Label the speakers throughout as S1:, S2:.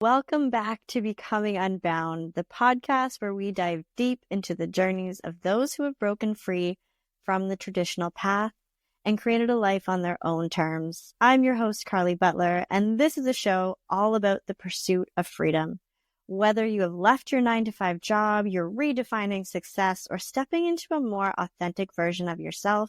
S1: Welcome back to Becoming Unbound, the podcast where we dive deep into the journeys of those who have broken free from the traditional path and created a life on their own terms. I'm your host, Carly Butler, and this is a show all about the pursuit of freedom. Whether you have left your 9-to-5 job, you're redefining success, or stepping into a more authentic version of yourself,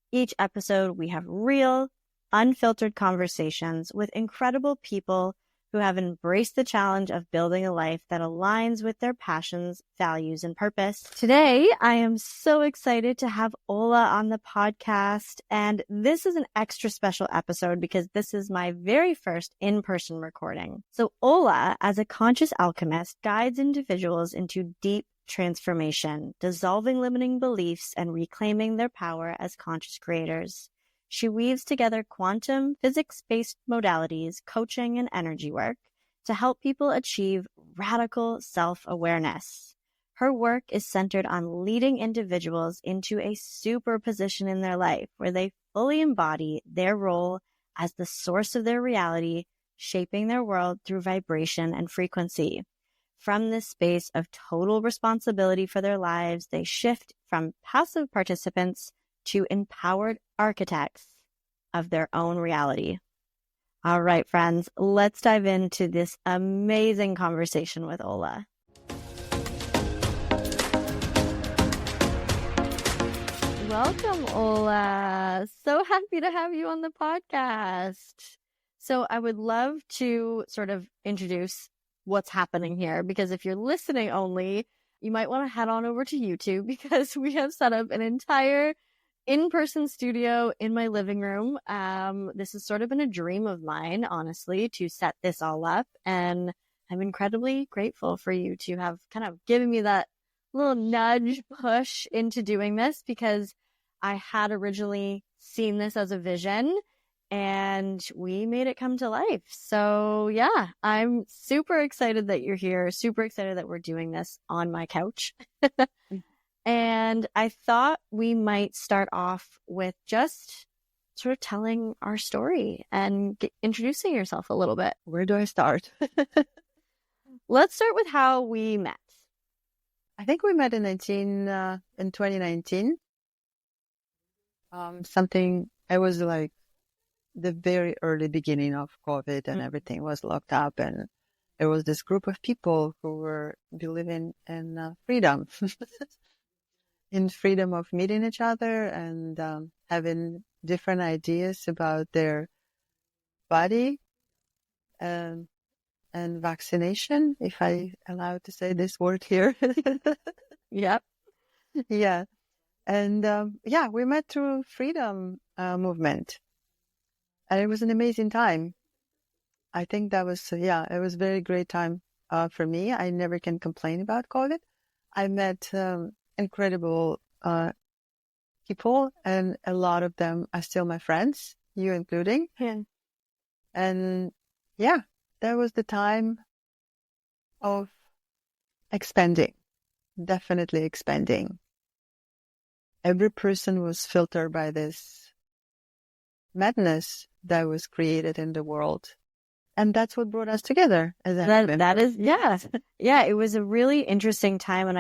S1: each episode we have real, unfiltered conversations with incredible people who have embraced the challenge of building a life that aligns with their passions, values, and purpose. Today, I am so excited to have Ola on the podcast, and this is an extra special episode because this is my very first in-person recording. So Ola, as a conscious alchemist, guides individuals into deep transformation, dissolving limiting beliefs and reclaiming their power as conscious creators. She weaves together quantum, physics-based modalities, coaching, and energy work to help people achieve radical self-awareness. Her work is centered on leading individuals into a super position in their life where they fully embody their role as the source of their reality, shaping their world through vibration and frequency. From this space of total responsibility for their lives, they shift from passive participants to empowered architects of their own reality. All right, friends, let's dive into this amazing conversation with Ola. Welcome, Ola. So happy to have you on the podcast. So I would love to sort of introduce what's happening here, because if you're listening only, you might want to head on over to YouTube because we have set up an entire in-person studio in my living room. This has sort of been a dream of mine, honestly, to set this all up. And I'm incredibly grateful for you to have kind of given me that little nudge push into doing this, because I had originally seen this as a vision and we made it come to life. So yeah, I'm super excited that you're here, super excited that we're doing this on my couch. And I thought we might start off with just sort of telling our story and introducing yourself a little bit.
S2: Where do I start?
S1: Let's start with how we met.
S2: I think we met in 2019. I was like the very early beginning of COVID and everything was locked up, and there was this group of people who were believing in freedom. In freedom of meeting each other and having different ideas about their body and vaccination, if I allowed to say this word here.
S1: Yep.
S2: Yeah. And we met through freedom movement. And it was an amazing time. I think that was, it was a very great time for me. I never can complain about COVID. I met incredible people, and a lot of them are still my friends, you including.
S1: Yeah.
S2: And yeah, that was the time of expanding, definitely expanding. Every person was filtered by this madness that was created in the world. And that's what brought us together.
S1: That is, yeah. Yeah, it was a really interesting time. And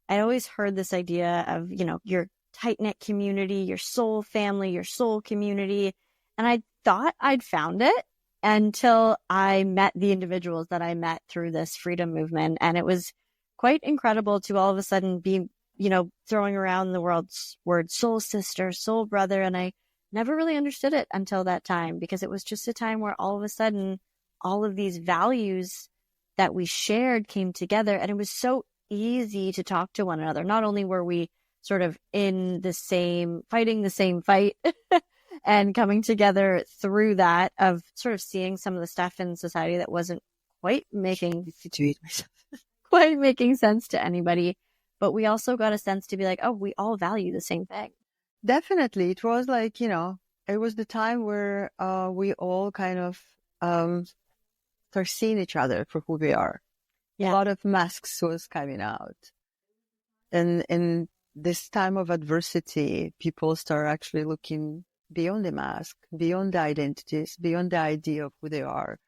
S1: I'd always heard this idea of, your tight-knit community, your soul family, your soul community. And I thought I'd found it until I met the individuals that I met through this freedom movement. And it was quite incredible to all of a sudden be, throwing around the word soul sister, soul brother. And I never really understood it until that time, because it was just a time where all of a sudden all of these values that we shared came together, and it was so easy to talk to one another. Not only were we sort of fighting the same fight and coming together through that, of sort of seeing some of the stuff in society that wasn't quite making sense to anybody, but we also got a sense to be like, oh, we all value the same thing.
S2: Definitely. It was like, it was the time where we all kind of start seeing each other for who we are. Yeah. A lot of masks was coming out. And in this time of adversity, people start actually looking beyond the mask, beyond the identities, beyond the idea of who they are.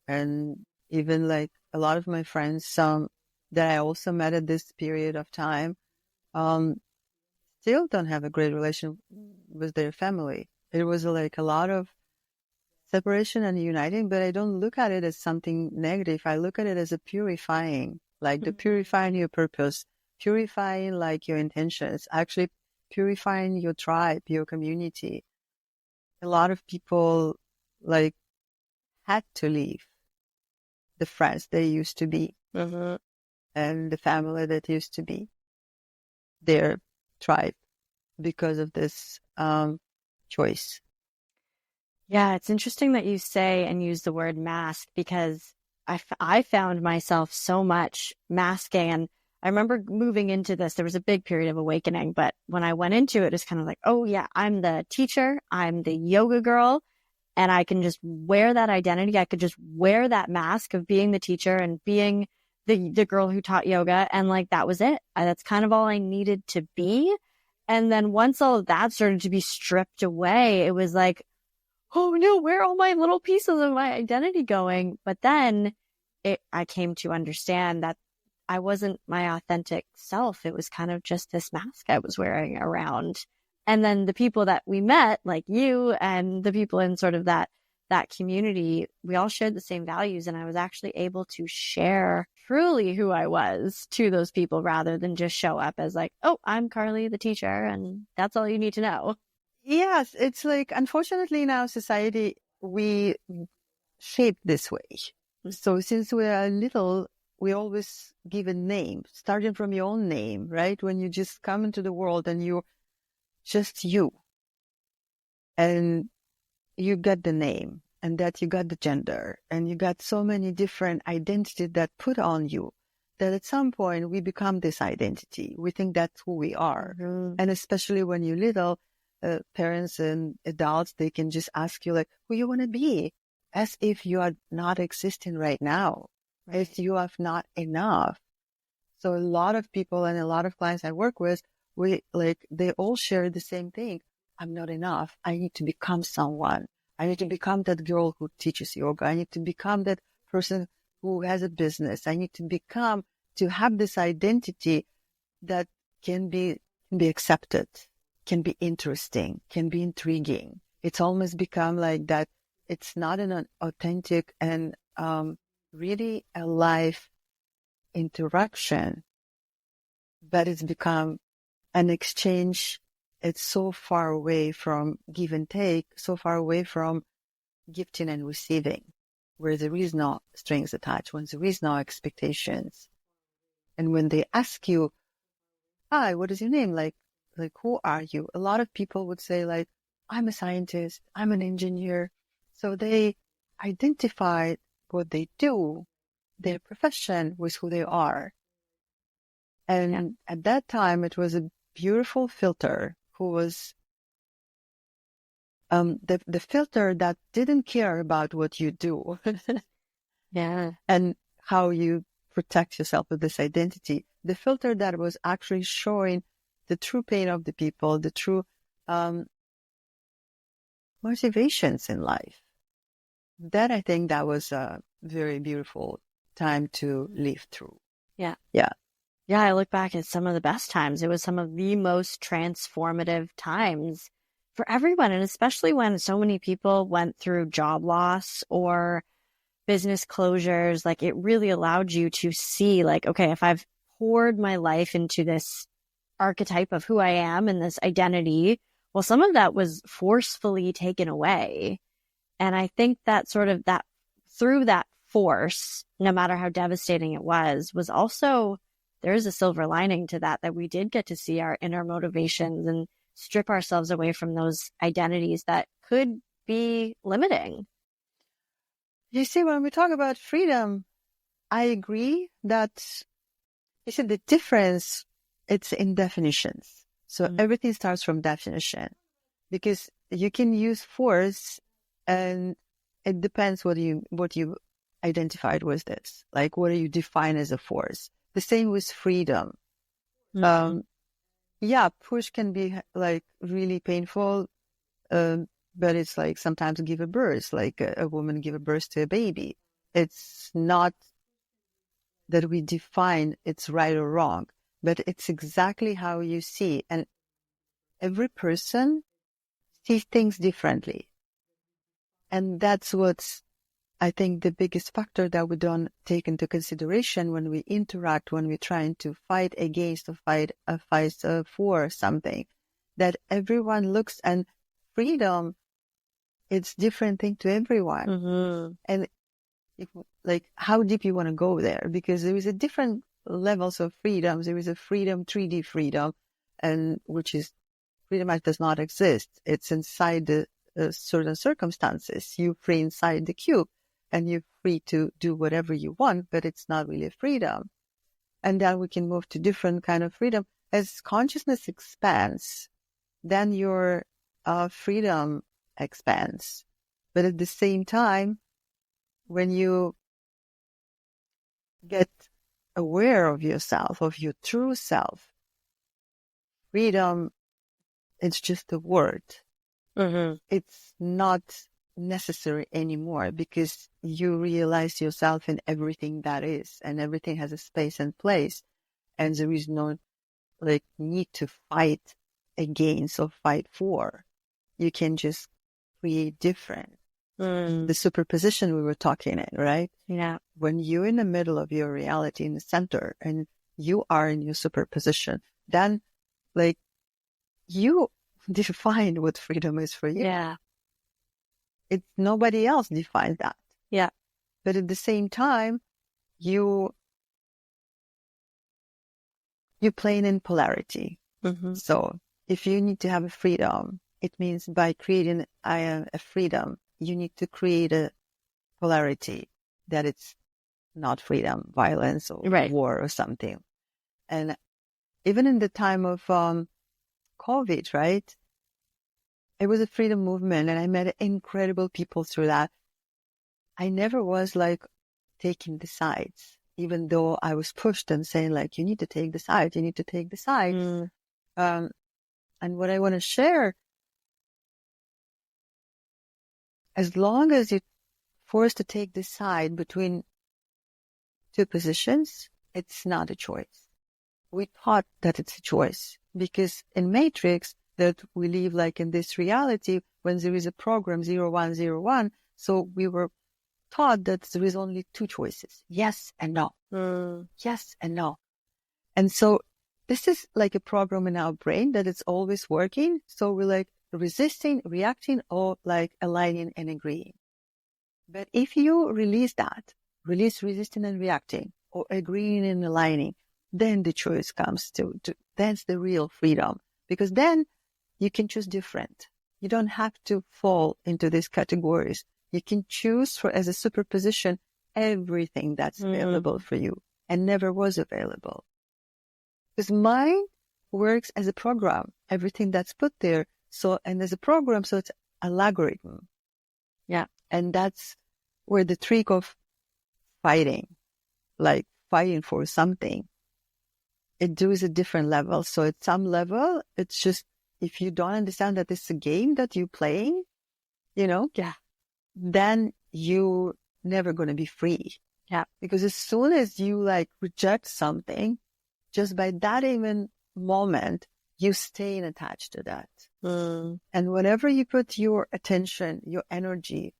S2: And even like a lot of my friends, some that I also met at this period of time, still don't have a great relation with their family. It was like a lot of separation and uniting, but I don't look at it as something negative. I look at it as a purifying, like the purifying your purpose, purifying like your intentions, actually purifying your tribe, your community. A lot of people like had to leave the friends they used to be and the family that used to be their tribe because of this choice.
S1: Yeah, it's interesting that you say and use the word mask, because I found myself so much masking. And I remember moving into this, there was a big period of awakening, but when I went into it, it's kind of like, oh yeah, I'm the teacher, I'm the yoga girl, and I can just wear that identity. I could just wear that mask of being the teacher and being the girl who taught yoga. And like, that was it. That's kind of all I needed to be. And then once all of that started to be stripped away, it was like, oh no, where are all my little pieces of my identity going? But then I came to understand that I wasn't my authentic self. It was kind of just this mask I was wearing around. And then the people that we met, like you and the people in sort of that community, we all shared the same values. And I was actually able to share truly who I was to those people rather than just show up as like, oh, I'm Carly, the teacher, and that's all you need to know.
S2: Yes, it's like, unfortunately, in our society, we shape this way. So since we are little, we always give a name, starting from your own name, right? When you just come into the world and you're just you, and you got the name, and that you got the gender, and you got so many different identities that put on you, that at some point we become this identity. We think that's who we are. And especially when you're little, parents and adults, they can just ask you like, who you want to be, as if you are not existing right now, as you have not enough. So a lot of people and a lot of clients I work with, they all share the same thing. I'm not enough. I need to become someone. I need to become that girl who teaches yoga. I need to become that person who has a business. I need to have this identity that can be accepted, can be interesting, can be intriguing. It's almost become like that. It's not an authentic and really a life interaction, but it's become an exchange. It's so far away from give and take, so far away from gifting and receiving, where there is no strings attached, when there is no expectations. And when they ask you, hi, what is your name? Like, who are you? A lot of people would say like, I'm a scientist, I'm an engineer. So they identify what they do, their profession, with who they are. And at that time, it was a beautiful filter who was the filter that didn't care about what you do. And how you protect yourself with this identity. The filter that was actually showing the true pain of the people, the true motivations in life. That, I think, that was a very beautiful time to live through.
S1: Yeah.
S2: Yeah.
S1: Yeah, I look back at some of the best times. It was some of the most transformative times for everyone. And especially when so many people went through job loss or business closures, like it really allowed you to see like, okay, if I've poured my life into this archetype of who I am and this identity, well, some of that was forcefully taken away. And I think that sort of that through that force, no matter how devastating it was also, there's a silver lining to that we did get to see our inner motivations and strip ourselves away from those identities that could be limiting.
S2: You see, when we talk about freedom, I agree that, you see, the difference, it's in definitions. So everything starts from definition, because you can use force, and it depends what you identified with this. Like, what do you define as a force? The same with freedom. Yeah, push can be like really painful, but it's like sometimes give a birth, like a woman give a birth to a baby. it's not that we define it's right or wrong, but it's exactly how you see. And every person sees things differently. And that's what's, I think, the biggest factor that we don't take into consideration when we interact, when we're trying to fight against or fight for something, that everyone looks, and freedom, it's different thing to everyone.
S1: Mm-hmm.
S2: And like how deep you want to go there, because there is a different levels of freedoms. There is a freedom, 3D freedom, and which is freedom that does not exist. It's inside the certain circumstances. You're free inside the cube and you're free to do whatever you want, but it's not really freedom. And then we can move to different kind of freedom. As consciousness expands, then your freedom expands. But at the same time, when you get aware of yourself, of your true self, freedom, it's just a word.
S1: Mm-hmm.
S2: It's not necessary anymore, because you realize yourself in everything that is, and everything has a space and place, and there is no like need to fight against or fight for. You can just create different. The superposition we were talking in, right?
S1: Yeah.
S2: When you're in the middle of your reality in the center and you are in your superposition, then like you define what freedom is for you.
S1: Yeah.
S2: It's nobody else defines that.
S1: Yeah.
S2: But at the same time, you're playing in polarity.
S1: Mm-hmm.
S2: So if you need to have a freedom, it means by creating a freedom, you need to create a polarity that it's not freedom, violence or war or something. And even in the time of COVID, right? It was a freedom movement, and I met incredible people through that. I never was like taking the sides, even though I was pushed and saying like, you need to take the side, you need to take the side. And what I want to share, as long as you're forced to take the side between two positions, it's not a choice. We thought that it's a choice, because in Matrix that we live like in this reality, when there is a program 0101, so we were taught that there is only two choices, yes and no. Yes and no. And so this is like a program in our brain that it's always working. So we're like resisting, reacting, or like aligning and agreeing. But if you release that, release resisting and reacting, or agreeing and aligning, then the choice comes to that's the real freedom, because then you can choose different. You don't have to fall into these categories. You can choose for as a superposition everything that's available for you and never was available. Because mind works as a program, everything that's put there. So, and as a program, so it's an algorithm.
S1: Yeah.
S2: And that's where the trick of fighting, like fighting for something, it does a different level. So at some level, it's just, if you don't understand that it's a game that you're playing, then you never going to be free.
S1: Yeah.
S2: Because as soon as you like reject something, just by that even moment, you stay attached to that. And whenever you put your attention, your energy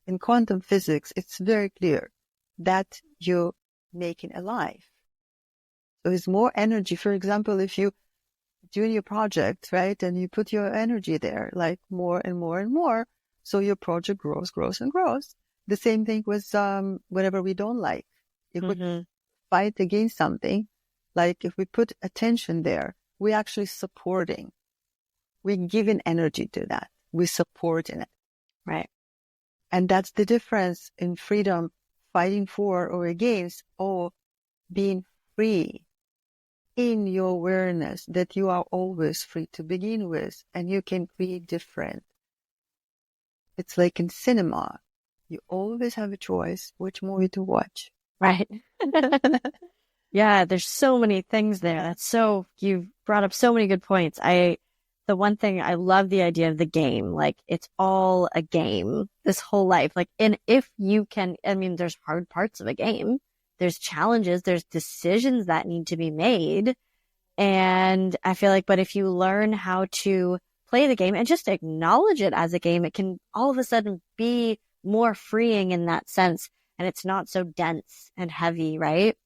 S2: in quantum physics, it's very clear that you're making alive. So it's more energy. For example, if you doing your project, right, and you put your energy there, like more and more and more, so your project grows and grows. The same thing with whatever we don't like. If we fight against something, like if we put attention there, we're actually supporting. We're giving energy to that. We're supporting it.
S1: Right.
S2: And that's the difference in freedom, fighting for or against, or being free in your awareness that you are always free to begin with, and you can create different. It's like in cinema. You always have a choice which movie to watch.
S1: Right. Yeah, there's so many things there. You've brought up so many good points. The the one thing I love the idea of the game. Like it's all a game, this whole life. Like, and if you can, I mean, there's hard parts of a game. There's challenges, there's decisions that need to be made. And I feel like, but if you learn how to play the game and just acknowledge it as a game, it can all of a sudden be more freeing in that sense. And it's not so dense and heavy, right?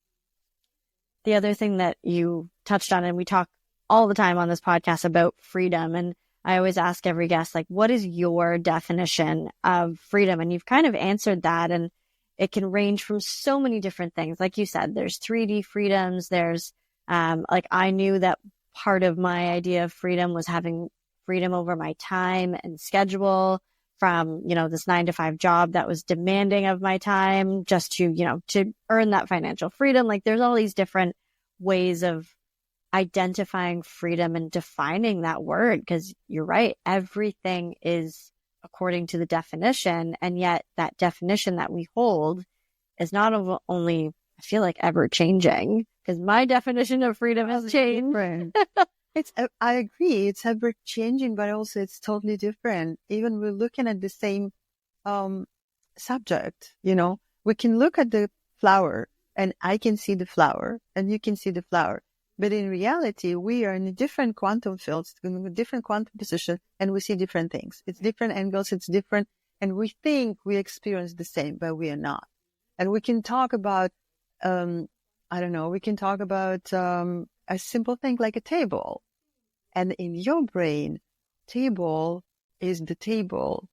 S1: The other thing that you touched on, and we talk all the time on this podcast about freedom. And I always ask every guest, like, what is your definition of freedom? And you've kind of answered that. And it can range from so many different things. Like you said, there's 3D freedoms. There's, like, I knew that part of my idea of freedom was having freedom over my time and schedule from, this 9-to-5 job that was demanding of my time just to, to earn that financial freedom. Like there's all these different ways of identifying freedom and defining that word, because you're right. Everything is according to the definition. And yet that definition that we hold is not only, I feel like, ever changing, because my definition of freedom has changed.
S2: I agree. It's ever changing, but also it's totally different. Even we're looking at the same subject, we can look at the flower and I can see the flower and you can see the flower. But in reality, we are in a different quantum fields, in a different quantum position, and we see different things. It's different angles, it's different. And we think we experience the same, but we are not. And we can talk about, we can talk about a simple thing like a table. And in your brain, table is the table.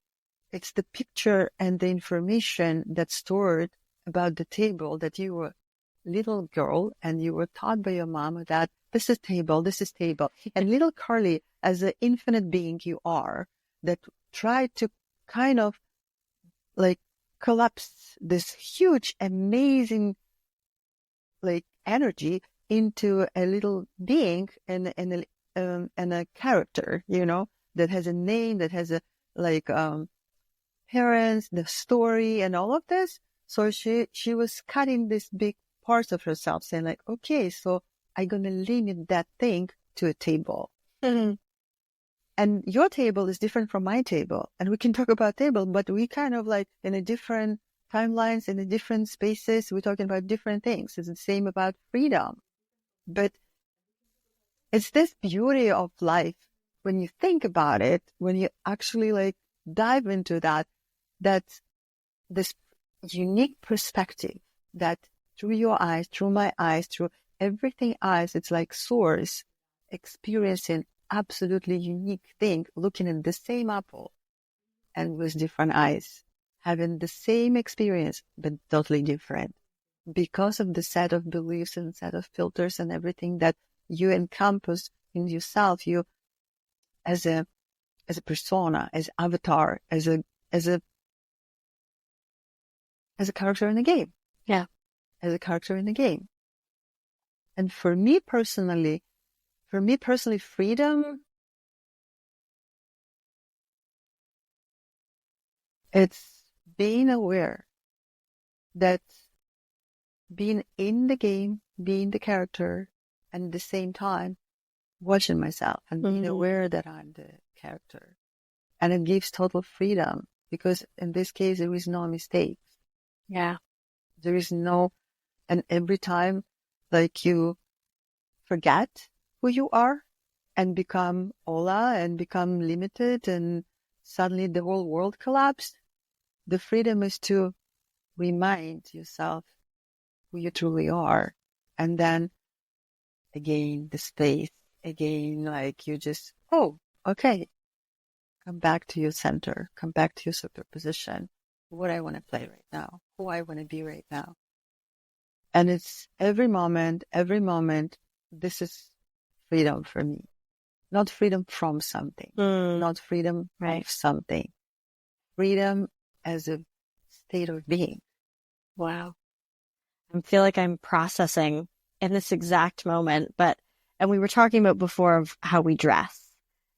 S2: It's the picture and the information that's stored about the table that you were little girl and you were taught by your mom that this is table, this is table. And little Carly, as an infinite being you are, that tried to kind of like collapse this huge, amazing like energy into a little being and a character, that has a name, that has a parents, the story, and all of this. So she was cutting this big parts of herself, saying like, okay, so I'm gonna limit that thing to a table. Mm-hmm. And your table is different from my table, and we can talk about table, but we kind of like in a different timelines, in a different spaces. We're talking about different things. It's the same about freedom, but it's this beauty of life when you think about it, when you actually like dive into that's this unique perspective that through your eyes, through my eyes, through everything eyes, it's like source experiencing absolutely unique thing, looking at the same apple and with different eyes, having the same experience, but totally different because of the set of beliefs and set of filters and everything that you encompass in yourself, you as a persona, as avatar, as a character in the game.
S1: Yeah.
S2: As a character in the game. And for me personally, freedom, it's being aware that being in the game, being the character, and at the same time, watching myself and being aware that I'm the character. And it gives total freedom because in this case, there is no mistakes.
S1: Yeah.
S2: There is no, and every time like you forget who you are and become Ola and become limited and suddenly the whole world collapsed, the freedom is to remind yourself who you truly are. And then again, the space, again, like you just, oh, okay. Come back to your center, come back to your superposition. What I want to play right now, who I want to be right now. And it's every moment, this is freedom for me. Not freedom from something, not freedom of something. Freedom as a state of being.
S1: Wow. I feel like I'm processing in this exact moment, and we were talking about before of how we dress.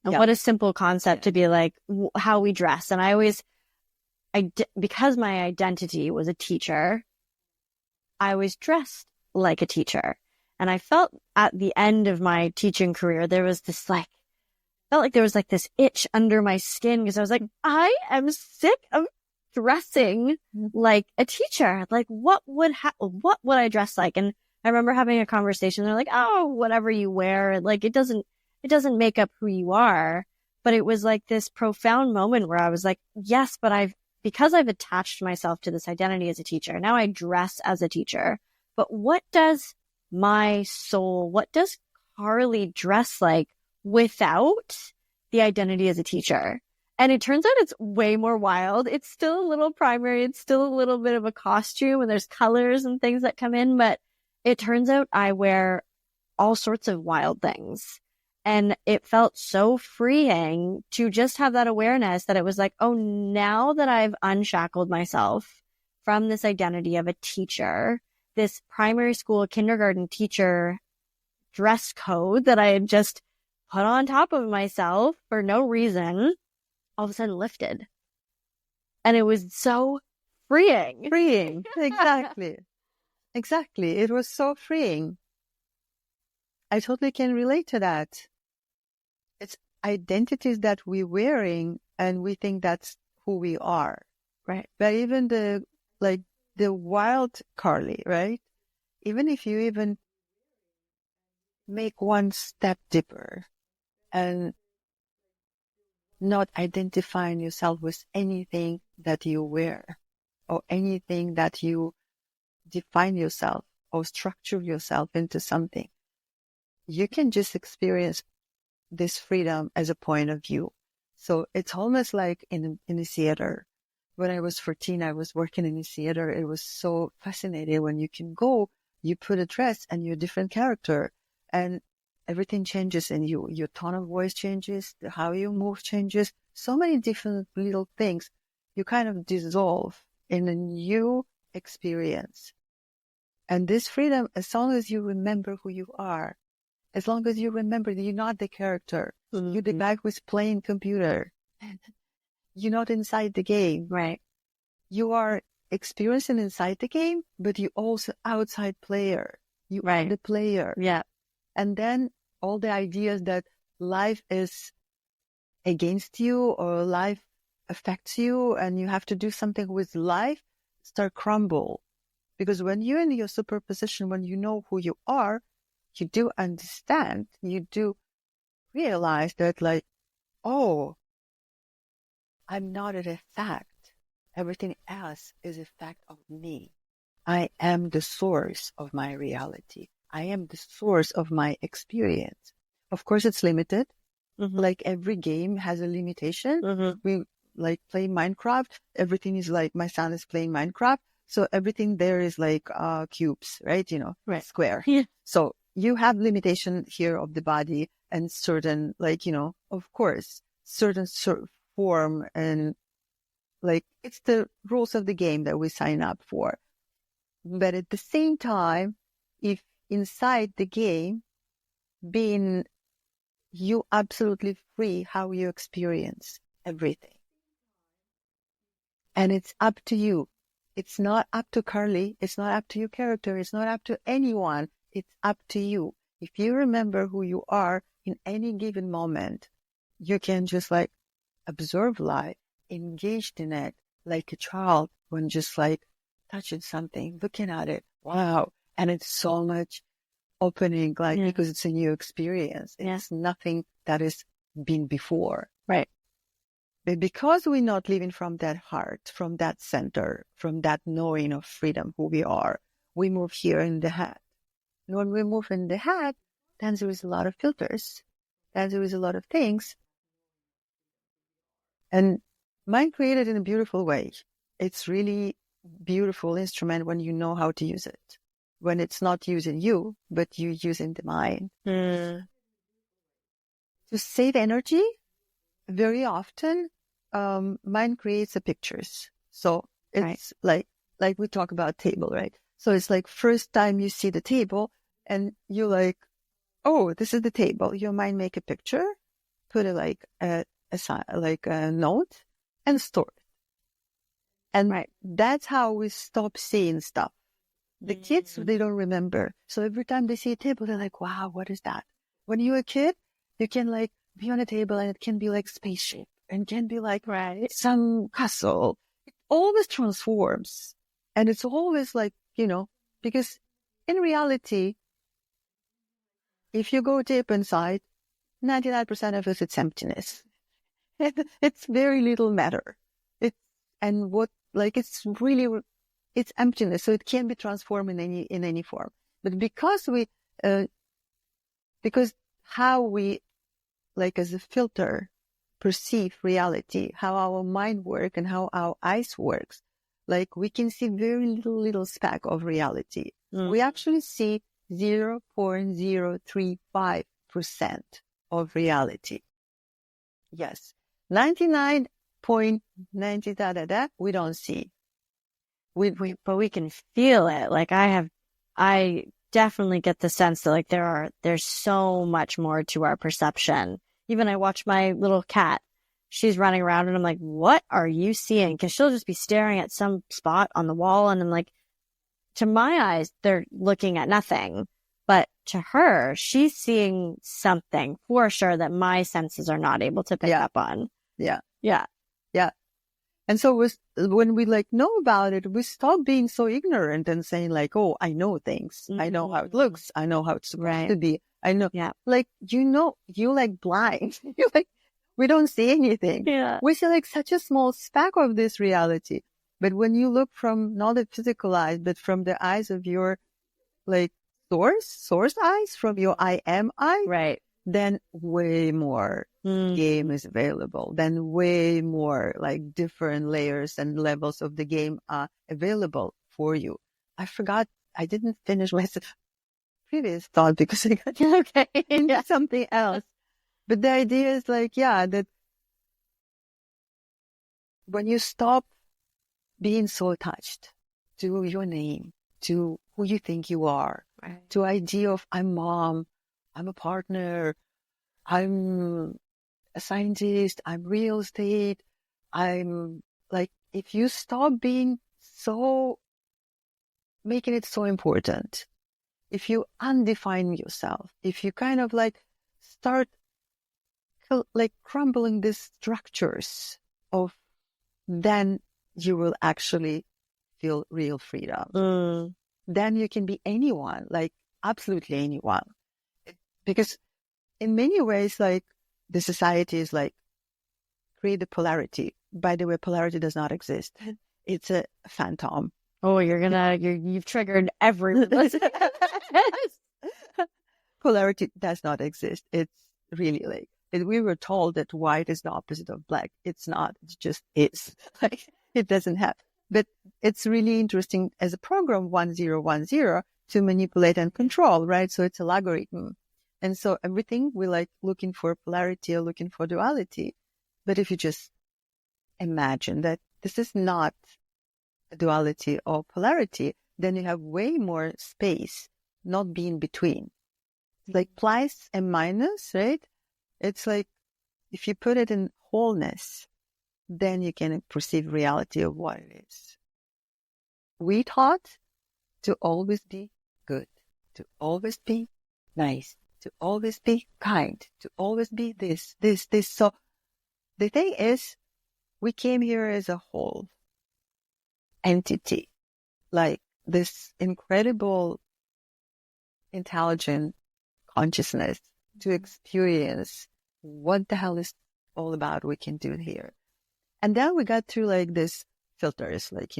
S1: And what a simple concept to be like how we dress. And because my identity was a teacher, I was dressed like a teacher. And I felt at the end of my teaching career, there was this like felt like there was like this itch under my skin because I was like, I am sick of dressing like a teacher. Like what would I dress like? And I remember having a conversation. They're like, oh, whatever you wear, like it doesn't make up who you are. But it was like this profound moment where I was like, yes, but because I've attached myself to this identity as a teacher, now I dress as a teacher. But what does Carly dress like without the identity as a teacher? And it turns out it's way more wild. It's still a little primary. It's still a little bit of a costume and there's colors and things that come in. But it turns out I wear all sorts of wild things. And it felt so freeing to just have that awareness that it was like, oh, now that I've unshackled myself from this identity of a teacher, this primary school kindergarten teacher dress code that I had just put on top of myself for no reason, all of a sudden lifted. And it was so freeing.
S2: Freeing. Exactly. Exactly. It was so freeing. I totally can relate to that. It's identities that we're wearing and we think that's who we are.
S1: Right.
S2: But even the wild Carly, right? Even if you even make one step deeper and not identifying yourself with anything that you wear or anything that you define yourself or structure yourself into something, you can just experience this freedom as a point of view. So it's almost like in a theater. When I was 14, I was working in a theater. It was so fascinating when you can go, you put a dress and you're a different character and everything changes in you. Your tone of voice changes, how you move changes, so many different little things. You kind of dissolve in a new experience. And this freedom, as long as you remember who you are, as long as you remember that you're not the character, you're the guy who's playing computer, you're not inside the game.
S1: Right.
S2: You are experiencing inside the game, but you're also outside player. You are the player.
S1: Yeah.
S2: And then all the ideas that life is against you or life affects you and you have to do something with life start crumble. Because when you're in your superposition, when you know who you are, you do understand, you do realize that like, oh, I'm not an effect. Everything else is a fact of me. I am the source of my reality. I am the source of my experience. Of course, it's limited. Like every game has a limitation. We like play Minecraft. Everything is like, my son is playing Minecraft. So everything there is like cubes, right? Square.
S1: Yeah.
S2: So you have limitation here of the body and certain like, of course, certain form and like it's the rules of the game that we sign up for. But at the same time, if inside the game, being you absolutely free how you experience everything. And it's up to you. It's not up to Carly. It's not up to your character. It's not up to anyone. It's up to you. If you remember who you are in any given moment, you can just like observe life, engaged in it like a child when just like touching something, looking at it. Wow. And it's so much opening, like, because it's a new experience. It's nothing that has been before.
S1: Right.
S2: But because we're not living from that heart, from that center, from that knowing of freedom, who we are, we move here in the head. And when we move in the head, then there is a lot of filters. Then there is a lot of things. And mind created in a beautiful way. It's really beautiful instrument when you know how to use it. When it's not using you, but you using the mind. To save energy, very often, mind creates the pictures. So it's like we talk about table, right? So it's like first time you see the table and you're like, oh, this is the table. Your mind make a picture, put it like a note and store it. And that's how we stop seeing stuff. The kids, they don't remember. So every time they see a table, they're like, wow, what is that? When you're a kid, you can like be on a table and it can be like spaceship and can be like
S1: Right.
S2: some castle. It always transforms. And it's always like, because in reality, if you go deep inside, 99% of it, it's emptiness. It's very little matter. It's emptiness. So it can be transformed in any form. But because how we, like as a filter, perceive reality, how our mind works and how our eyes works, like we can see very little speck of reality. We actually see 0.035% of reality. Yes. 99.90 we don't see.
S1: But we can feel it. Like I definitely get the sense that like there's so much more to our perception. Even I watch my little cat. She's running around and I'm like, what are you seeing? Because she'll just be staring at some spot on the wall and I'm like, to my eyes, they're looking at nothing. But to her, she's seeing something for sure that my senses are not able to pick up on.
S2: Yeah.
S1: Yeah.
S2: Yeah. And so when we like know about it, we stop being so ignorant and saying like, oh, I know things. I know how it looks. I know how it's supposed to be. I know, like, you like blind. You're like, we don't see anything.
S1: Yeah.
S2: We see like such a small speck of this reality. But when you look from not the physical eyes, but from the eyes of your like source eyes, from your I am eye,
S1: right,
S2: then way more game is available. Then way more like different layers and levels of the game are available for you. I forgot, I didn't finish my previous thought because I got into something else. But the idea is like, that when you stop being so attached to your name, to who you think you are, to idea of I'm mom, I'm a partner, I'm a scientist, I'm real estate, I'm like, if you stop being so, making it so important, if you undefine yourself, if you kind of like start like crumbling these structures of, then you will actually feel real freedom. Then you can be anyone, like absolutely anyone. Because in many ways, like the society is like create the polarity. By the way, polarity does not exist. It's a phantom.
S1: Oh, you've triggered everyone.
S2: Polarity does not exist. It's really like, we were told that white is the opposite of black. It's not. It just is. Like it doesn't have. But it's really interesting as a program 1010 to manipulate and control, right? So it's a logarithm. And so everything we like looking for polarity or looking for duality. But if you just imagine that this is not a duality or polarity, then you have way more space, not being between. Like plus and minus, right? It's like if you put it in wholeness, then you can perceive reality of what it is. We taught to always be good, to always be nice, to always be kind, to always be this. So the thing is, we came here as a whole entity, like this incredible intelligent consciousness to experience what the hell is all about we can do here. And then we got through like this filters, like,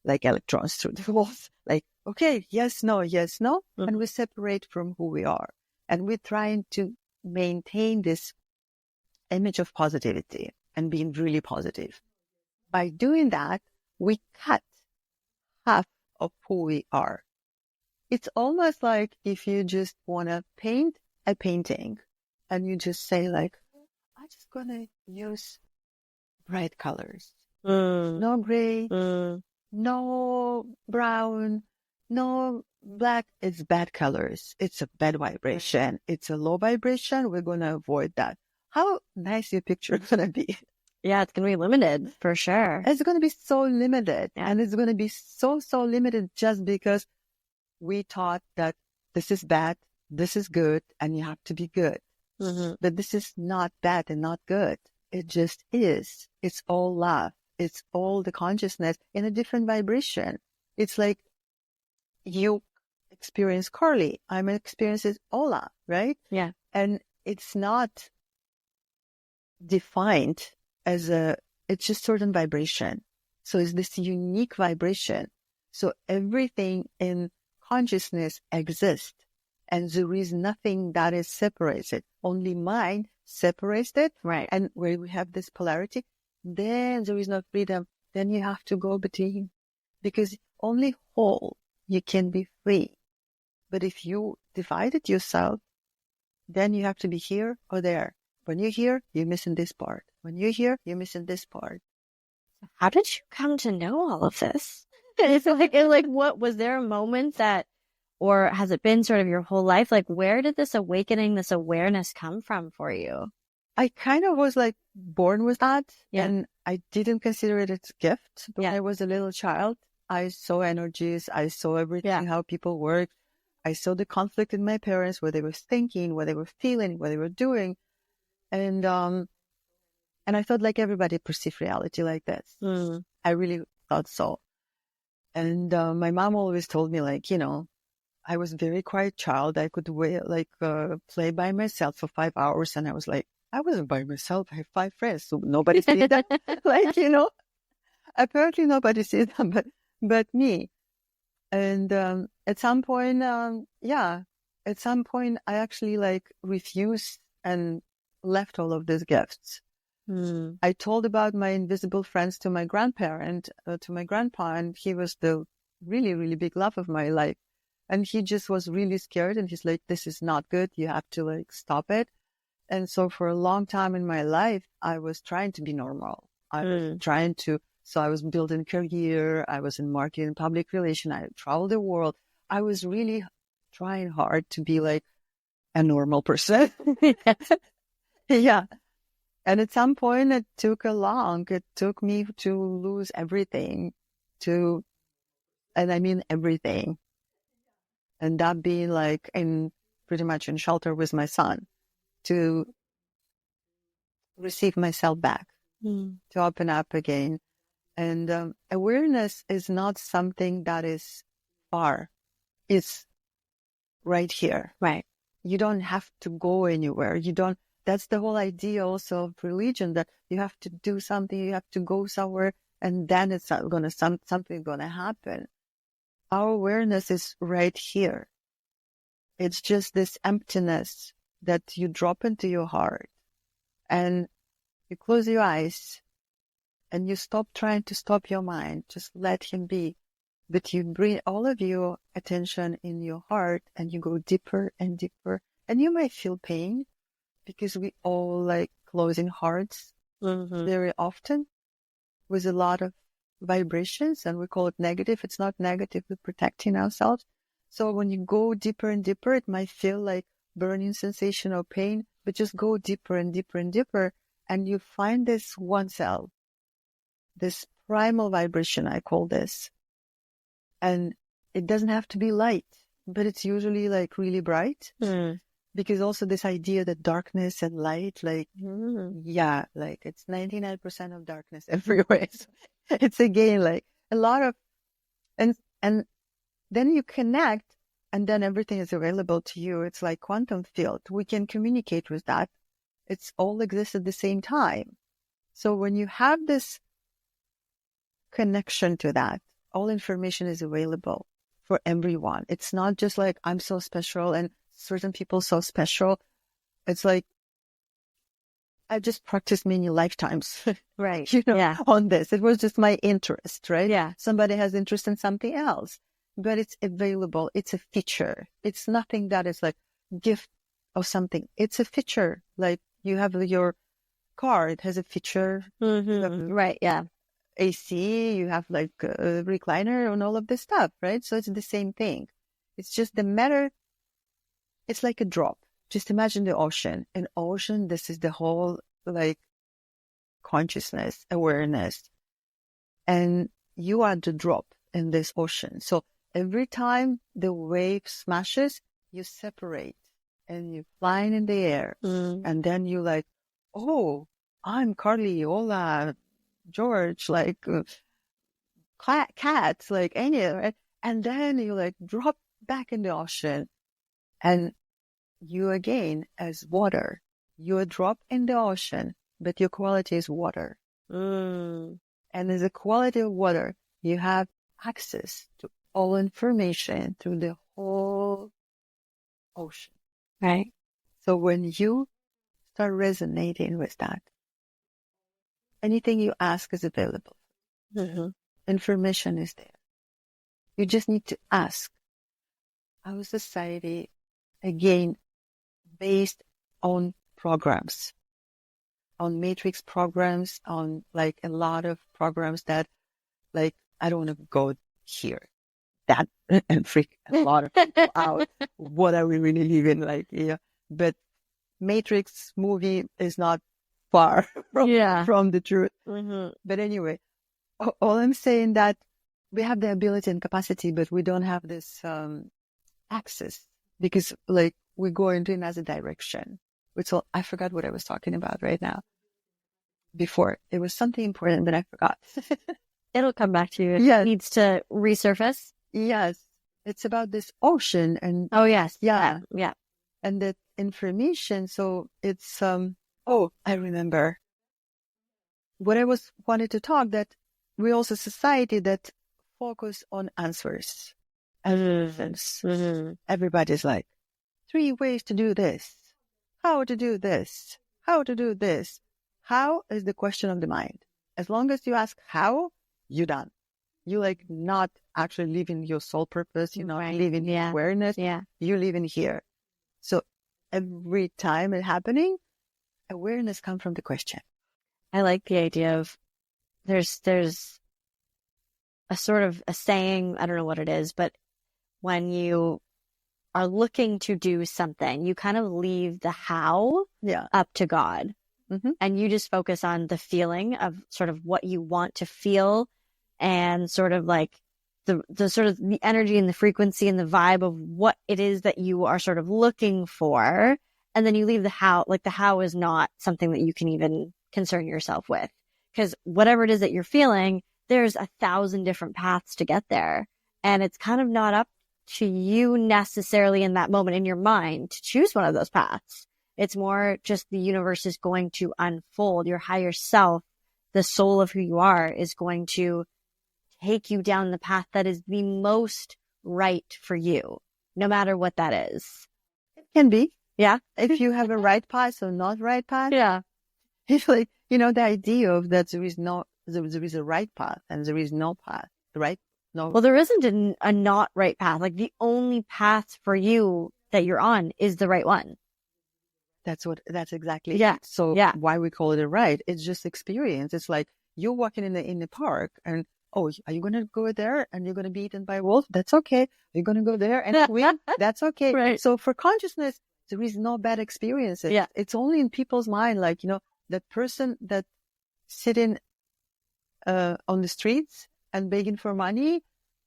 S2: like electrons through the walls, like, okay, yes, no. And we separate from who we are. And we're trying to maintain this image of positivity and being really positive. By doing that, we cut half of who we are. It's almost like if you just want to paint a painting and you just say like, I'm just going to use bright colors. No gray, no brown, no black. It's bad colors. It's a bad vibration. It's a low vibration. We're going to avoid that. How nice your picture is going to be.
S1: Yeah, it's going to be limited for sure.
S2: It's going to be so limited. Yeah. And it's going to be so limited just because we taught that this is bad, this is good, and you have to be good. But this is not bad and not good. It just is. It's all love. It's all the consciousness in a different vibration. It's like you experience Carly. I'm experiencing Ola, right?
S1: Yeah.
S2: And it's not defined as it's just certain vibration. So it's this unique vibration. So everything in consciousness exists. And there is nothing that is separated. Only mind separates it.
S1: Right.
S2: And where we have this polarity, then there is no freedom. Then you have to go between. Because only whole you can be free. But if you divided yourself, then you have to be here or there. When you're here, you're missing this part. When you're here, you're missing this part.
S1: How did you come to know all of this? It's like, what was there a moment that, or has it been sort of your whole life? Like, where did this awakening, this awareness come from for you?
S2: I kind of was like born with that.
S1: Yeah.
S2: And I didn't consider it a gift. But
S1: Yeah.
S2: when I was a little child, I saw energies. I saw everything, how people work. I saw the conflict in my parents, what they were thinking, what they were feeling, what they were doing. And I thought like everybody perceived reality like this. I really thought so. And my mom always told me like, you know, I was a very quiet child. I could play by myself for 5 hours. And I was like, I wasn't by myself. I have 5 friends. So nobody sees that. Like, you know, apparently nobody sees them, but me. And at some point, at some point I actually like refused and left all of these gifts. I told about my invisible friends to my grandparent, to my grandpa, and he was the really, really big love of my life. And he just was really scared. And he's like, this is not good. You have to like stop it. And so for a long time in my life, I was trying to be normal. I was trying to, so I was building career. I was in marketing and public relations. I traveled the world. I was really trying hard to be like a normal person. Yeah. And at some point it took me to lose everything and I mean everything. And that being like pretty much in shelter with my son, to receive myself back, to open up again. And awareness is not something that is far. It's right here.
S1: Right.
S2: You don't have to go anywhere. That's the whole idea also of religion, that you have to do something, you have to go somewhere, and then it's not something's gonna happen. Our awareness is right here. It's just this emptiness that you drop into your heart, and you close your eyes, and you stop trying to stop your mind. Just let him be. But you bring all of your attention in your heart, and you go deeper and deeper, and you might feel pain, because we all like closing hearts very often with a lot of vibrations, and we call it negative. It's not negative, we're protecting ourselves. So when you go deeper and deeper, it might feel like burning sensation or pain, but just go deeper and deeper and deeper, and you find this one self, this primal vibration, I call this. And it doesn't have to be light, but it's usually like really bright. Because also this idea that darkness and light, like, like it's 99% of darkness everywhere. So it's again like a lot of, and then you connect, and then everything is available to you. It's like quantum field. We can communicate with that. It's all exists at the same time. So when you have this connection to that, all information is available for everyone. It's not just like I'm so special and certain people so special. It's like I just practiced many lifetimes,
S1: Right?
S2: On this. It was just my interest, right?
S1: Yeah.
S2: Somebody has interest in something else, but it's available. It's a feature. It's nothing that is like gift or something. It's a feature. Like you have your car, it has a feature.
S1: Right. Yeah.
S2: AC, you have like a recliner and all of this stuff, right? So it's the same thing. It's just the matter. It's like a drop. Just imagine the ocean. An ocean, this is the whole like consciousness, awareness. And you are the drop in this ocean. So every time the wave smashes, you separate and you're flying in the air. And then you're like, oh, I'm Carly, Ola, George, like cats, like any, right? And then you like drop back in the ocean, and you again as water, you're a drop in the ocean, but your quality is water. And as a quality of water, you have access to all information through the whole ocean.
S1: Right.
S2: So when you start resonating with that, anything you ask is available. Information is there. You just need to ask. Our society, again, based on programs, on matrix programs, on like a lot of programs that like, I don't want to go here, that, and freak a lot of people out. What are we really living like here? But Matrix movie is not far from the truth. But anyway, all I'm saying that we have the ability and capacity, but we don't have this access because like we go into another direction. So I forgot what I was talking about right now. Before it was something important, but I forgot.
S1: It'll come back to you.
S2: Yes.
S1: It needs to resurface.
S2: Yes. It's about this ocean and
S1: Oh yes.
S2: Yeah.
S1: Yeah.
S2: And that information. So it's oh, I remember what I wanted to talk, that we also a society that focus on answers. Everybody's like 3 ways to do this, how to do this, how to do this. How is the question of the mind. As long as you ask how, you're done. You like not actually living your soul purpose. You're not living in awareness. You're living here. So every time it's happening, awareness comes from the question.
S1: I like the idea of there's a sort of a saying, I don't know what it is, but when you are looking to do something, you kind of leave the how up to God. And you just focus on the feeling of sort of what you want to feel and sort of like the sort of the energy and the frequency and the vibe of what it is that you are sort of looking for. And then you leave the how, like the how is not something that you can even concern yourself with, because whatever it is that you're feeling, there's 1,000 different paths to get there. And it's kind of not up to you necessarily in that moment in your mind to choose one of those paths. It's more just the universe is going to unfold. Your higher self, the soul of who you are, is going to take you down the path that is the most right for you, no matter what that is.
S2: It can be.
S1: Yeah.
S2: If you have a right path or not right path.
S1: Yeah.
S2: It's like, you know, the idea of that there is a right path and there is no path, right? No.
S1: Well, there isn't a not right path. Like the only path for you that you're on is the right one.
S2: That's exactly
S1: it.
S2: So why we call it a ride? It's just experience. It's like you're walking in the park and, oh, are you going to go there and you're going to be eaten by a wolf? That's okay. You're going to go there and swim? That's okay.
S1: Right.
S2: So for consciousness, there is no bad experiences.
S1: Yeah.
S2: It's only in people's mind, like, you know, that person that sitting on the streets and begging for money,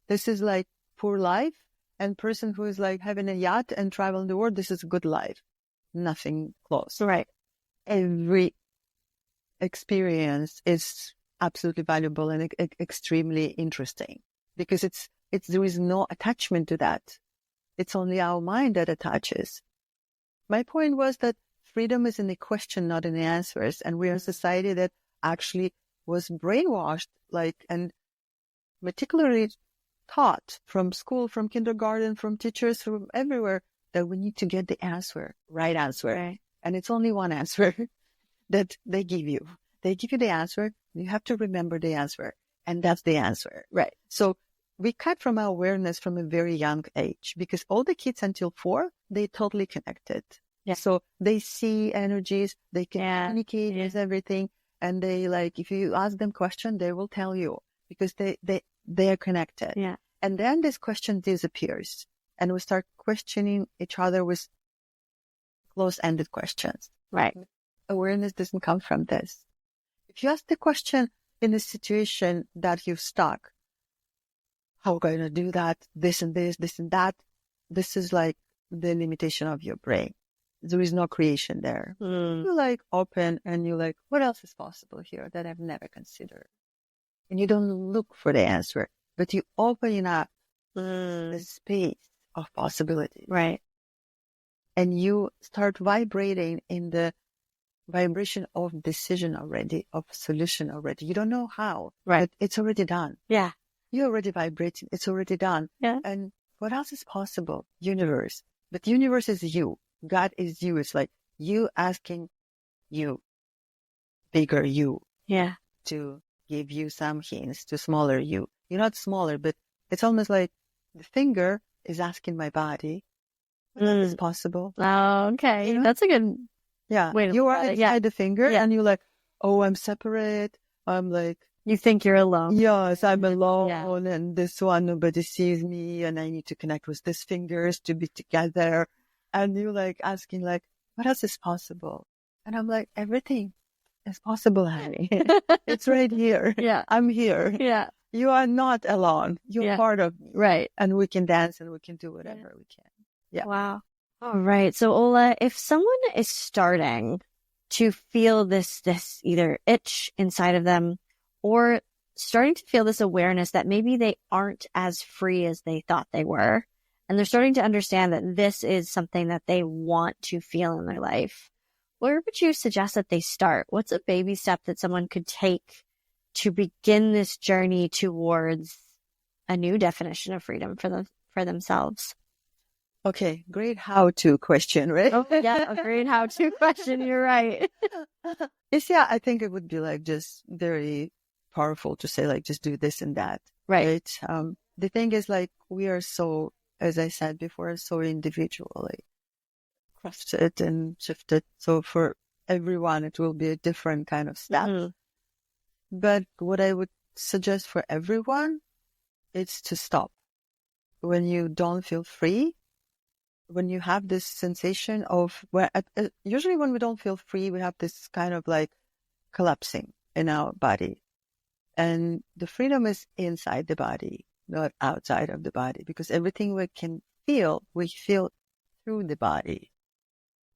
S2: this is like poor life. And person who is like having a yacht and traveling the world, this is good life. Nothing close.
S1: Right.
S2: Every experience is absolutely valuable and extremely interesting because there is no attachment to that. It's only our mind that attaches. My point was that freedom is in the question, not in the answers. And we're a society that actually was brainwashed, like, and meticulously taught from school, from kindergarten, from teachers, from everywhere, that we need to get the answer, right answer.
S1: Right.
S2: And it's only one answer that they give you. They give you the answer. You have to remember the answer. And that's the answer.
S1: Right.
S2: So we cut from our awareness from a very young age because all the kids until 4, they totally connected.
S1: Yeah.
S2: So they see energies, they can communicate with everything. And they like, if you ask them question, they will tell you because they are connected.
S1: Yeah.
S2: And then this question disappears. And we start questioning each other with close-ended questions.
S1: Right.
S2: Awareness doesn't come from this. If you ask the question in a situation that you're stuck, how are we going to do that? This and this, this and that. This is like the limitation of your brain. there is no creation there. You like open and you like, what else is possible here that I've never considered? And you don't look for the answer, but you open up the space of possibilities.
S1: Right.
S2: And you start vibrating in the vibration of decision already, of solution already. You don't know how,
S1: right,
S2: but it's already done.
S1: Yeah.
S2: You're already vibrating. It's already done.
S1: Yeah.
S2: And what else is possible? Universe. But universe is you. God is you. It's like you asking you, bigger you,
S1: Yeah.
S2: to give you some hints to smaller you. You're not smaller, but it's almost like the finger is asking my body, what else is possible?
S1: Oh, okay.
S2: You know?
S1: That's a good way to
S2: you
S1: look
S2: are
S1: at it.
S2: inside the finger and you're like, oh, I'm separate. I'm like,
S1: you think you're alone.
S2: Yes, I'm alone and this one, nobody sees me and I need to connect with these fingers to be together. And you like asking like, what else is possible? And I'm like, everything is possible, honey. It's right here.
S1: Yeah.
S2: I'm here.
S1: Yeah.
S2: You are not alone. You're part of me.
S1: Right.
S2: And we can dance and we can do whatever we can. Yeah.
S1: Wow. All right. So Ola, if someone is starting to feel this either itch inside of them or starting to feel this awareness that maybe they aren't as free as they thought they were, and they're starting to understand that this is something that they want to feel in their life, where would you suggest that they start? What's a baby step that someone could take to begin this journey towards a new definition of freedom for themselves?
S2: Okay, great how-to question, right?
S1: Oh, yeah, a great how-to question. You're right.
S2: Yes, yeah, I think it would be like just very powerful to say like just do this and that.
S1: Right.
S2: The thing is like we are so, as I said before, so individually crafted and shifted. So for everyone, it will be a different kind of step. But what I would suggest for everyone is to stop when you don't feel free. When you have this sensation of usually when we don't feel free, we have this kind of like collapsing in our body. And the freedom is inside the body, not outside of the body, because everything we feel through the body.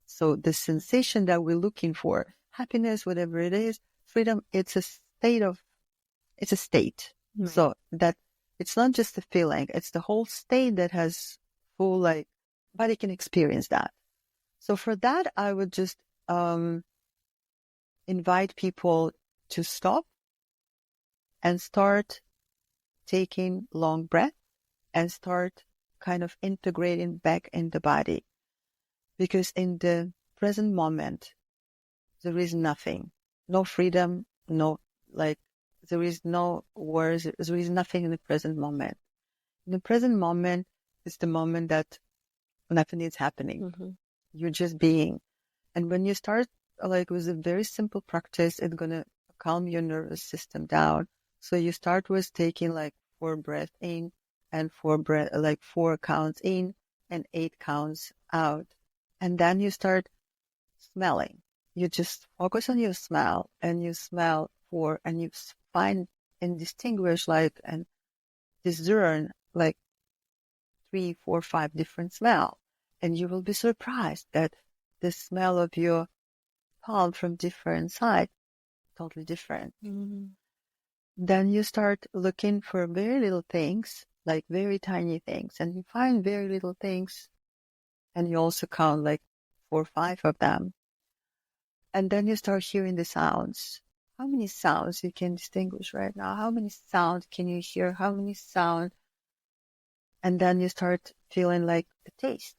S2: So the sensation that we're looking for, happiness, whatever it is, freedom, it's a state. Right. So that it's not just a feeling, it's the whole state that has full like, body can experience that. So for that, I would just invite people to stop and start taking long breath and start kind of integrating back in the body. Because in the present moment, there is nothing, no freedom, there is no words, there is nothing in the present moment. In the present moment is the moment that nothing is happening. You're just being. And when you start like with a very simple practice, it's going to calm your nervous system down. So you start with taking like 4 breaths in and 4 counts in and 8 counts out. And then you start smelling. You just focus on your smell and you smell and you find and distinguish and discern 3, 4, 5 different smells. And you will be surprised that the smell of your palm from different sides, totally different. Then you start looking for very little things, like very tiny things, and you find very little things, and you also count 4 or 5 of them. And then you start hearing the sounds. How many sounds you can distinguish right now? How many sounds can you hear? How many sounds? And then you start feeling the taste.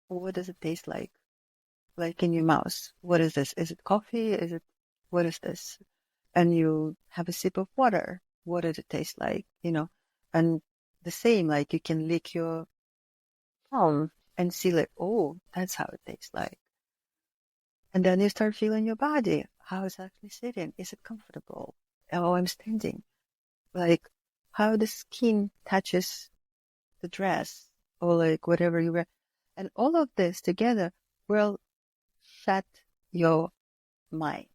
S2: What does it taste like? Like in your mouth. What is this? Is it coffee? What is this? And you have a sip of water. What does it taste like? And the same, you can lick your palm and see oh, that's how it tastes like. And then you start feeling your body. How is it actually sitting? Is it comfortable? Oh, I'm standing. How the skin touches the dress or whatever you wear. And all of this together will shut your mind.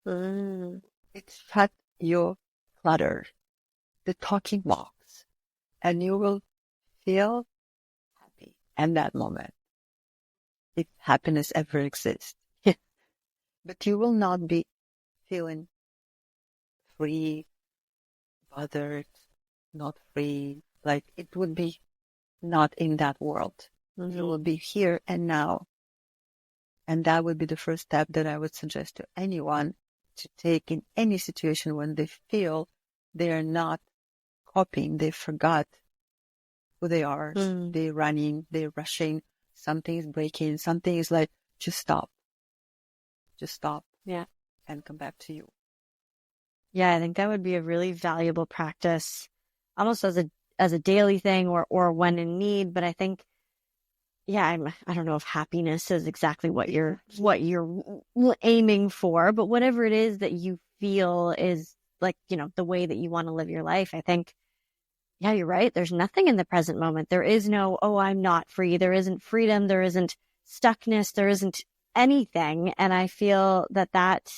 S2: It shut your clutter, the talking box, and you will feel happy in that moment. if happiness ever exists. But you will not be feeling free, bothered, not free. Like it would be not in that world.
S1: Mm-hmm.
S2: You will be here and now. And that would be the first step that I would suggest to anyone to take in any situation when they feel they are not coping, they forgot who they are, they're running, they're rushing, something is breaking, something is like, just stop. Just stop.
S1: Yeah.
S2: And come back to you.
S1: Yeah, I think that would be a really valuable practice, almost as a daily thing or when in need. But I think, yeah, I don't know if happiness is exactly what you're aiming for, but whatever it is that you feel is like, the way that you want to live your life. I think, yeah, you're right. There's nothing in the present moment. There is no, oh, I'm not free. There isn't freedom. There isn't stuckness. There isn't anything. And I feel that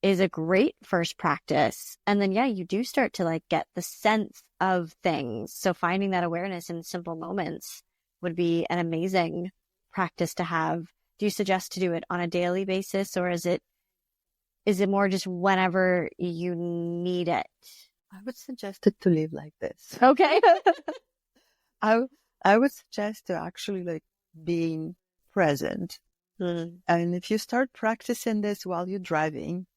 S1: is a great first practice. And then, yeah, you do start to like get the sense of things. So finding that awareness in simple moments would be an amazing practice to have. Do you suggest to do it on a daily basis, or is it more just whenever you need it?
S2: I would suggest it to live like this.
S1: Okay.
S2: I would suggest to actually like being present. And if you start practicing this while you're driving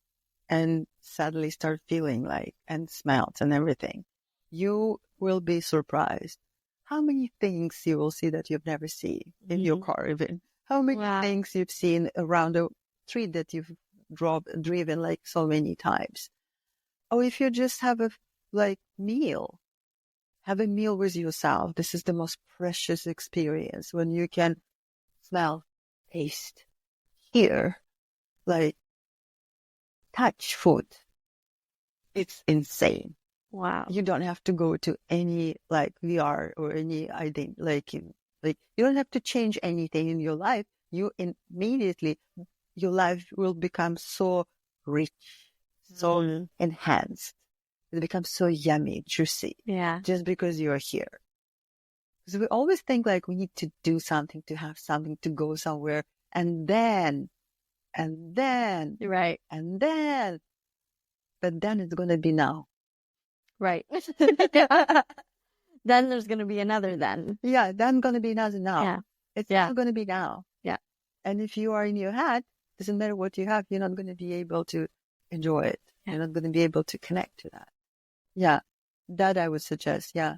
S2: and suddenly start feeling like, and smells and everything, you will be surprised how many things you will see that you've never seen in your car even. How many things you've seen around a street that you've driven like so many times. Or if you just have a meal, have a meal with yourself. This is the most precious experience when you can smell, taste, hear, like touch food. It's insane.
S1: Wow.
S2: You don't have to go to any VR or any you don't have to change anything in your life. You immediately, your life will become so rich, so enhanced. It becomes so yummy, juicy.
S1: Yeah.
S2: Just because you are here. Because we always think like we need to do something, to have something, to go somewhere, and then,
S1: right.
S2: and then, but then it's going to be now.
S1: Right. Then there's going to be another then.
S2: Yeah, then going to be another now.
S1: Yeah.
S2: It's not going to be now.
S1: Yeah.
S2: And if you are in your head, doesn't matter what you have, you're not going to be able to enjoy it. Yeah. You're not going to be able to connect to that. Yeah, that I would suggest. Yeah,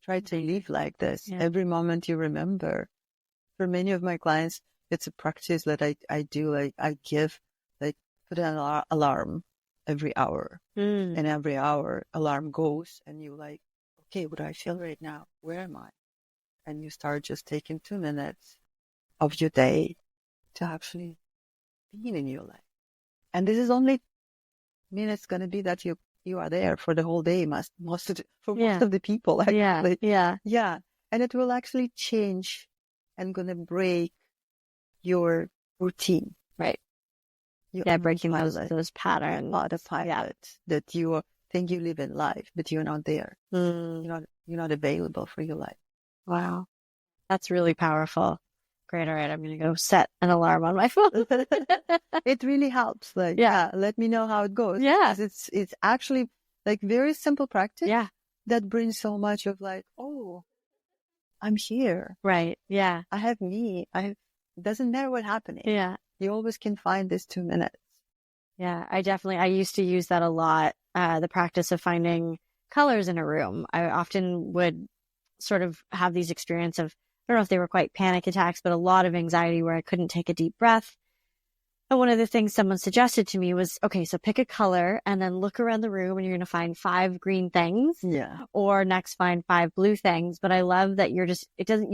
S2: try to live like this. Yeah. Every moment you remember. For many of my clients, it's a practice that I do. Like I give, put an alarm every hour, and every hour alarm goes, and you okay, what do I feel right now? Where am I? And you start just taking 2 minutes of your day to actually be in your life. And this is only minutes going to be that you are there for the whole day, most of the people. Actually. Yeah. And it will actually change and going to break your routine.
S1: Right. Breaking those patterns.
S2: That you think you live in life, but you're not there. You're not available for your life.
S1: Wow. That's really powerful. Great. All right. I'm going to go set an alarm on my phone.
S2: It really helps. Let me know how it goes.
S1: Yeah.
S2: It's actually very simple practice.
S1: Yeah.
S2: That brings so much of oh, I'm here.
S1: Right. Yeah.
S2: I have me. Doesn't matter what's happening.
S1: Yeah.
S2: You always can find this 2 minutes.
S1: Yeah. I used to use that a lot. The practice of finding colors in a room. I often would sort of have these experiences of, I don't know if they were quite panic attacks, but a lot of anxiety where I couldn't take a deep breath. And one of the things someone suggested to me was, okay, so pick a color and then look around the room and you're going to find 5 green things.
S2: Yeah.
S1: Or next find 5 blue things. But I love that you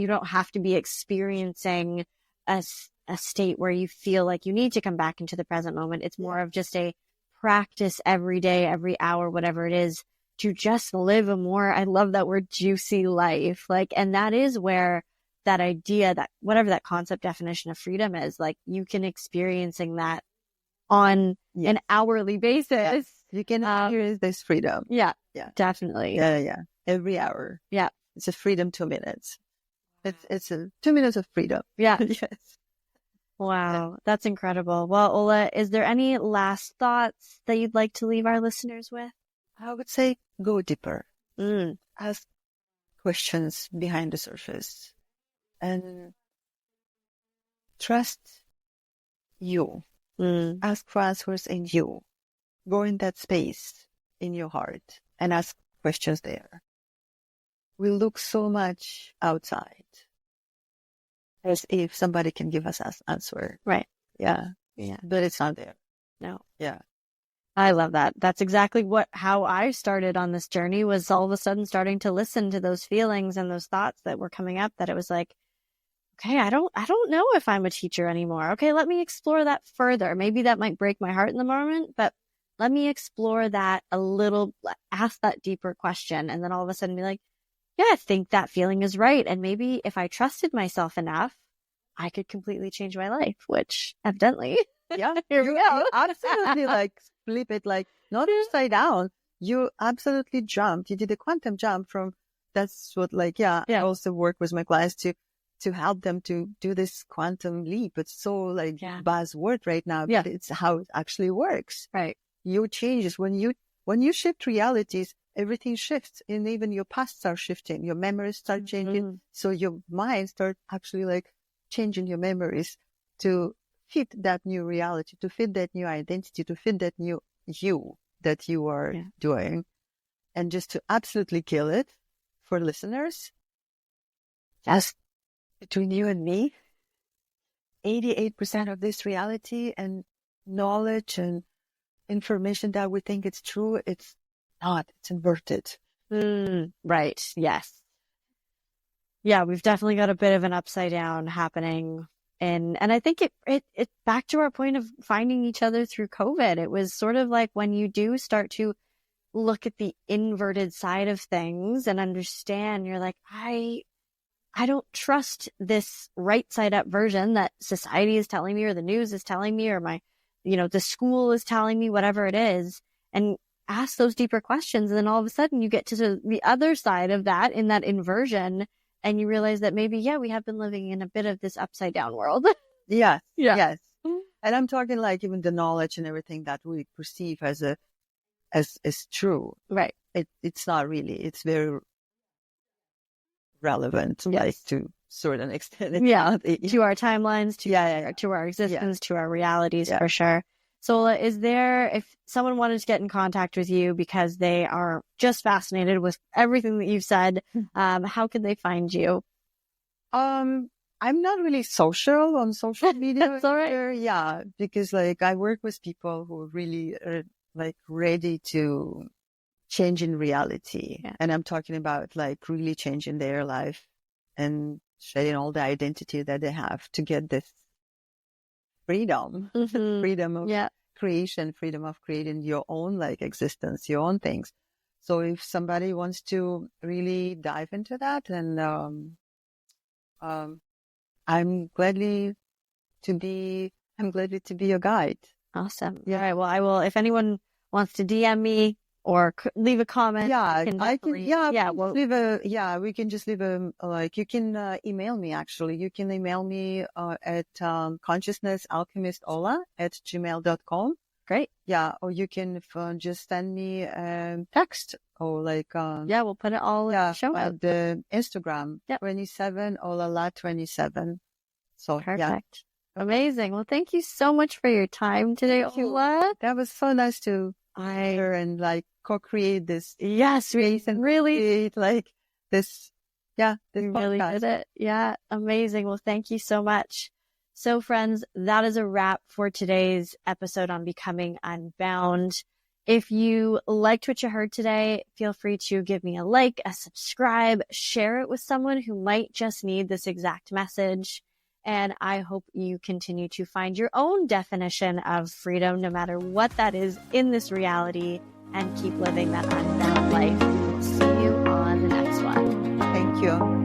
S1: don't have to be experiencing a state where you feel like you need to come back into the present moment. It's more of just a practice every day, every hour, whatever it is, to just live a more, I love that word, juicy life. And that is where that idea, that whatever that concept definition of freedom is, you can experiencing that on an hourly basis.
S2: Yes. You can experience this freedom.
S1: Yeah. Yeah. Definitely.
S2: Yeah. Every hour.
S1: Yeah.
S2: It's a freedom 2 minutes. It's a 2 minutes of freedom.
S1: Yeah.
S2: Yes.
S1: Wow, that's incredible. Well, Ola, is there any last thoughts that you'd like to leave our listeners with?
S2: I would say go deeper.
S1: Mm.
S2: Ask questions behind the surface and trust you. Ask for answers in you. Go in that space in your heart and ask questions there. We look so much outside as if somebody can give us an answer.
S1: Right.
S2: Yeah.
S1: Yeah.
S2: But it's not there.
S1: No.
S2: Yeah.
S1: I love that. That's exactly how I started on this journey, was all of a sudden starting to listen to those feelings and those thoughts that were coming up, that it was like, okay, I don't know if I'm a teacher anymore. Okay, let me explore that further. Maybe that might break my heart in the moment, but let me explore that a little, ask that deeper question. And then all of a sudden be like, yeah, I think that feeling is right. And maybe if I trusted myself enough, I could completely change my life, which evidently.
S2: Yeah.
S1: Here we go.
S2: You absolutely like flip it, like not upside down. You absolutely jumped. You did a quantum jump from, that's what I also work with my clients to help them to do this quantum leap. It's so buzzword right now, but it's how it actually works.
S1: Right.
S2: You changes when you shift realities, everything shifts, and even your pasts are shifting. Your memories start changing. So your mind starts actually changing your memories to fit that new reality, to fit that new identity, to fit that new you that you are doing. And just to absolutely kill it for listeners, just between you and me, 88% of this reality and knowledge and information that we think it's true, it's not. It's inverted.
S1: Right. Yes. Yeah, we've definitely got a bit of an upside down happening. And I think it back to our point of finding each other through COVID. It was sort of like when you do start to look at the inverted side of things and understand, you're like, I don't trust this right side up version that society is telling me, or the news is telling me, or the school is telling me, whatever it is, and ask those deeper questions. And then all of a sudden you get to the other side of that, in that inversion, and you realize that maybe, we have been living in a bit of this upside down world.
S2: Yes.
S1: Yeah.
S2: Yes. And I'm talking even the knowledge and everything that we perceive as true.
S1: Right.
S2: It's not really. It's very relevant, to a certain extent.
S1: To our timelines, to our existence, to our realities, for sure. So, Ola, if someone wanted to get in contact with you because they are just fascinated with everything that you've said, how can they find you?
S2: I'm not really social on social media.
S1: That's all right.
S2: Yeah, because I work with people who really are ready to change in reality. Yeah. And I'm talking about really changing their life and shedding all the identity that they have to get this freedom, freedom of creation, freedom of creating your own existence, your own things. So if somebody wants to really dive into that, then I'm gladly to be your guide.
S1: Awesome. Yeah. All right. Well, I will, if anyone wants to DM me or leave a comment.
S2: I can. We can just leave you can email me, actually. You can email me at consciousnessalchemistola@gmail.com.
S1: Great.
S2: Yeah. Or you can just send me a text or
S1: we'll put it all in the show notes.
S2: The Instagram, 27 Ola 27. So
S1: perfect. Amazing. Well, thank you so much for your time today, Ola.
S2: That was so nice to hear and co-create this.
S1: Yes, we really
S2: this. Yeah, this
S1: really did it. Yeah, amazing. Well, thank you so much. So, friends, that is a wrap for today's episode on Becoming Unbound. If you liked what you heard today, feel free to give me a like, a subscribe, share it with someone who might just need this exact message. And I hope you continue to find your own definition of freedom, no matter what that is in this reality, and keep living that unbound life. See you on the next one.
S2: Thank you.